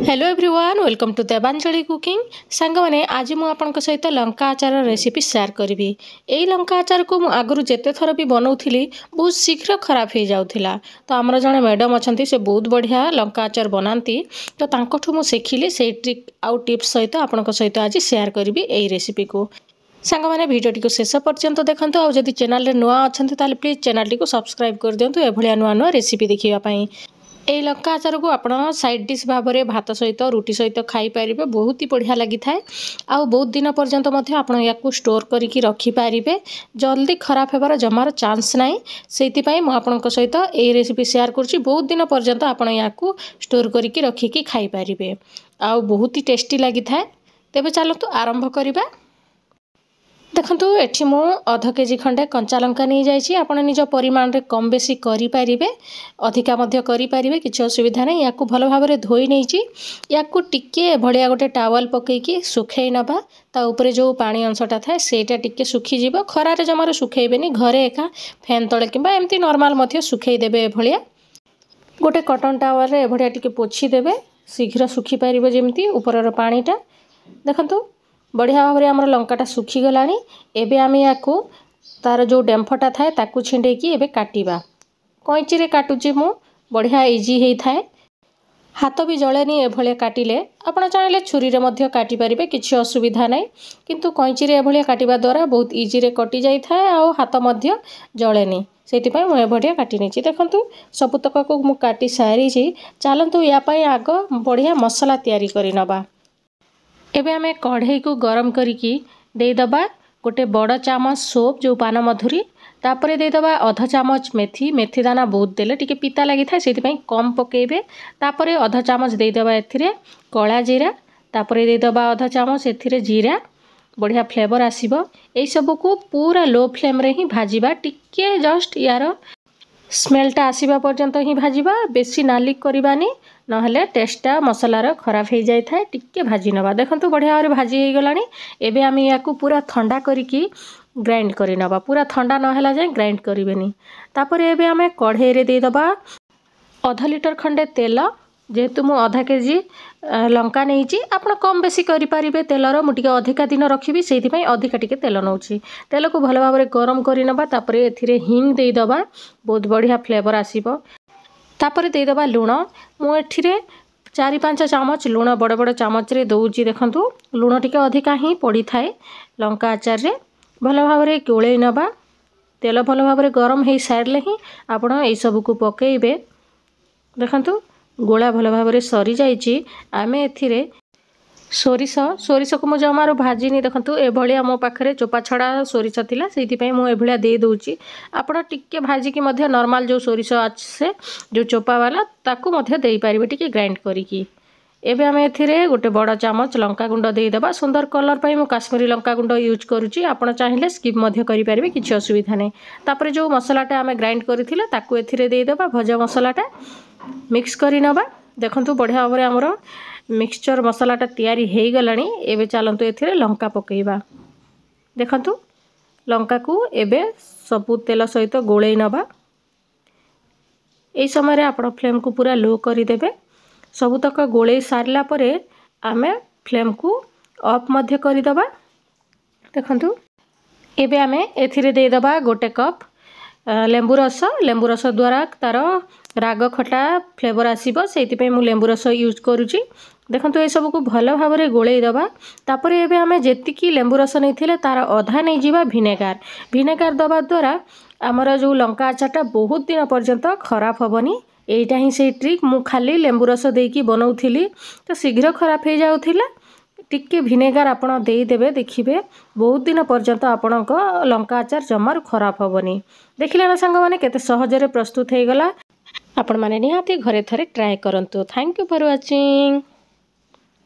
Hello everyone welcome to Devanjali cooking सांग मैंने आज मुझे सहित लंका आचार रेसिपी शेयर करी। यही लंका आचार को आगु जिते थर भी बनाऊली बहुत शीघ्र खराब हो जाऊला। तो आमर जड़े मैडम अच्छा से बहुत बढ़िया लंका आचार बनाती तो तांकोठु मु शिखिली से ट्रिक आउ टिप्स सहित आपण सहित आज शेयर करी यही रेसिपी को। सांग मैंने भिडियोटी को शेष पर्यंत देखते और जब चैनल रे नुआ अच्छा प्लीज चैनल टी को सब्सक्राइब कर दिंतु एभलिया नुआ नुआ रेसिपी देखापी। यही लंका आचार को आप साइड डिश भाव में भात सहित रुटी सहित खाईपारे बहुत ही बढ़िया लगी था। आउ बहुत दिन पर्यंत या स्टोर करके रखिपारे जल्दी खराब होबार जमार चांस ना से सहित यही रेसिपी शेयर करुँची। बहुत दिन पर्यंत आप स्टोर करके रखिकी खाईपारे आउ बहुत ही टेस्टी लगी था। तेबे चलतु आरंभ करवा। देखंतु एठी मु आधा केजी खंडे कंचा लंका नहीं जाइए। आपण निज परिमाण रे कम बेसी करि पारिबे अधिका मध्य करि पारिबे किछि असुविधा नहीं। याकू भल भाव में धोई नहीं याकू टिके भलिया गोटे टावल पकईकी सुखई नबा। ता ऊपर जो पानी अंशटा थाए सेटा टिके सुखी जीवो। खरारे जमार सुखैबेनी घरे एका फैन तले किंबा एमती नॉर्मल मध्य सुखई देबे। भलिया गोटे कॉटन टावल रे भलिया टिके पोछि देबे शीघ्र सुखी पारिबो जेमती ऊपर पानीटा। देखंतु बढ़िया भाव में आम लंकाटा सुखीगला। एबे आम या तार जो डेम्फटा थाए ताकू छिंडे कि एबे काटिबा। कैंची रे काटुची मु बढ़िया इजी होता है। हाथ भी जलेनी एभलिया काटिले आपण चाहिले छुरी रे मध्य काटि परिबे किछि असुविधा नहीं। किंतु कैंची रे एभलिया काटिबा द्वारा बहुत इजी रे कटि जाई थाए आ हाथ मध्य जलेनी सेति पई मु एभलिया काटि नेछि। देखंतु सबुतक को मु काटि सारी छी। चलंतु या पई आग बढ़िया मसला तैयारी करि नबा। एबे आमे कढ़ई को गरम करिकी देदबा गोटे बड़ चामच सोप जो पान मधुरी तापरे देदबा आधा चामच मेथी। मेथी दाना बहुत देले टिके पिता लगी था से कम पकेबे। तापरे आधा चामच देदबा एथिरे कला जीरा तापरे देदबा आधा चामच एथिरे जीरा बढ़िया फ्लेवर आसीबो। एई सब को पूरा लो फ्लेम रे ही भाजीबा। टिके जस्ट यार स्मेलटा आसीबा पर्यंत ही भाजीबा। बेसी नाली करबानी नहले टेस्टा मसलार खराब हो जाए था। टिके भाजी नवा। देखंतु बढ़िया भाव भाजी हो गलानी। एबे आम या पूरा ठंडा करिकी ग्राइंड करि नवा। पूरा ठंडा नहला जाए ग्राइंड करिवेनी। तापरे एबे आम कढ़ई रे दे दबा आधा लीटर खंडे तेल। जेहेतु मु आधा केजी लंका नहीं आपण कम बेसी करि पारिबे तेलर मुटिके अधिका दिन रखिबी सेति पई अधिका टिके तेल नउची। तेल को भल भाव में गरम करि नबा। तापरे एथिरे हिंग दे दबा बहुत बढ़िया फ्लेवर आसीबो। तापरे दे दबा लुण। मु एथिरे 4-5 चामच लुण बड़ बड़ चामच रे दउची। देखंतु लुण टिके अधिका ही पड़ी थाए लंका आचार रे। भल भाव में गोळेई नबा। तेल भल भाव में गरम हो सारले ही आपण एई सब को पकेइबे। देखंतु गोला भल भाव में सरी जाइए। आम एथिरे सोरिष को मु जमारू भाजीनी। देखंतु एभलिया मो पाखरे चोपा छड़ा सोरिष थिला सेति पई मु एभलिया दे दोची। आपण टिके भाजी की मध्य नॉर्मल जो सोरिष आछे जो चोपा वाला ताकू मध्य देई पारिबे टिके ग्राइंड करिकी। एबे आम एथिरे गोटे बड़ चामच लंका गुंड दे दबा। सुंदर कलर पई मु काश्मीरी लंका गुंड यूज करूची। आपण चाहिले स्किप मध्य करि पारिबे किछि असुविधा नै। तापरे जो मसलाटा आम ग्राइंड करथिले ताकू एथिरे दे दबा। भजा मसलाटा मिक्स करि नबा। देखंतु बढ़िया भाव में हमर मिक्सचर मसलाटा तैयारी हो गलानी। एबे चलंतु एथिरे लंका पकेइबा। देखंतु लंका को एबे सबु तेल सहित गोळेई नबा। एई समय रे आपण फ्लेम को पूरा लो करि देबे। सबुतक गोळेई सारला परे आमे फ्लेम को ऑफ मध्य करि दबा। देखंतु एबे आमे एथिरे दे दबा गोटे कप लेंबू रस द्वारा तार राग खटा फ्लेवर आसीबो सेति पई मु लेंबू रस यूज करूची। देखंतु ए सब को भल भाव में गोळेई दबा। तापरे एबे आमे जेतिकी लेंबू रस नैथिले तार अधा नहीं जीवा भिनेगार दबा द्वारा आमर जो लंका आचारटा बहुत दिन पर्यंत खराब हेबनी। एइटा ही से ट्रिक। मु खाली लेंबू रस देकी बनाउथिली तो शीघ्र खराब हो जाउथिला। टिके भिनेगार आपण देई देबे देखिबे बहुत दिन पर्यंत आपणक लंका आचार जमार खराब हेबनी। देखिले ना सांग माने केते सहजरे प्रस्तुत हो गला। आपण माने निहाती घरे थरे ट्राई करंतु। Thank you for watching.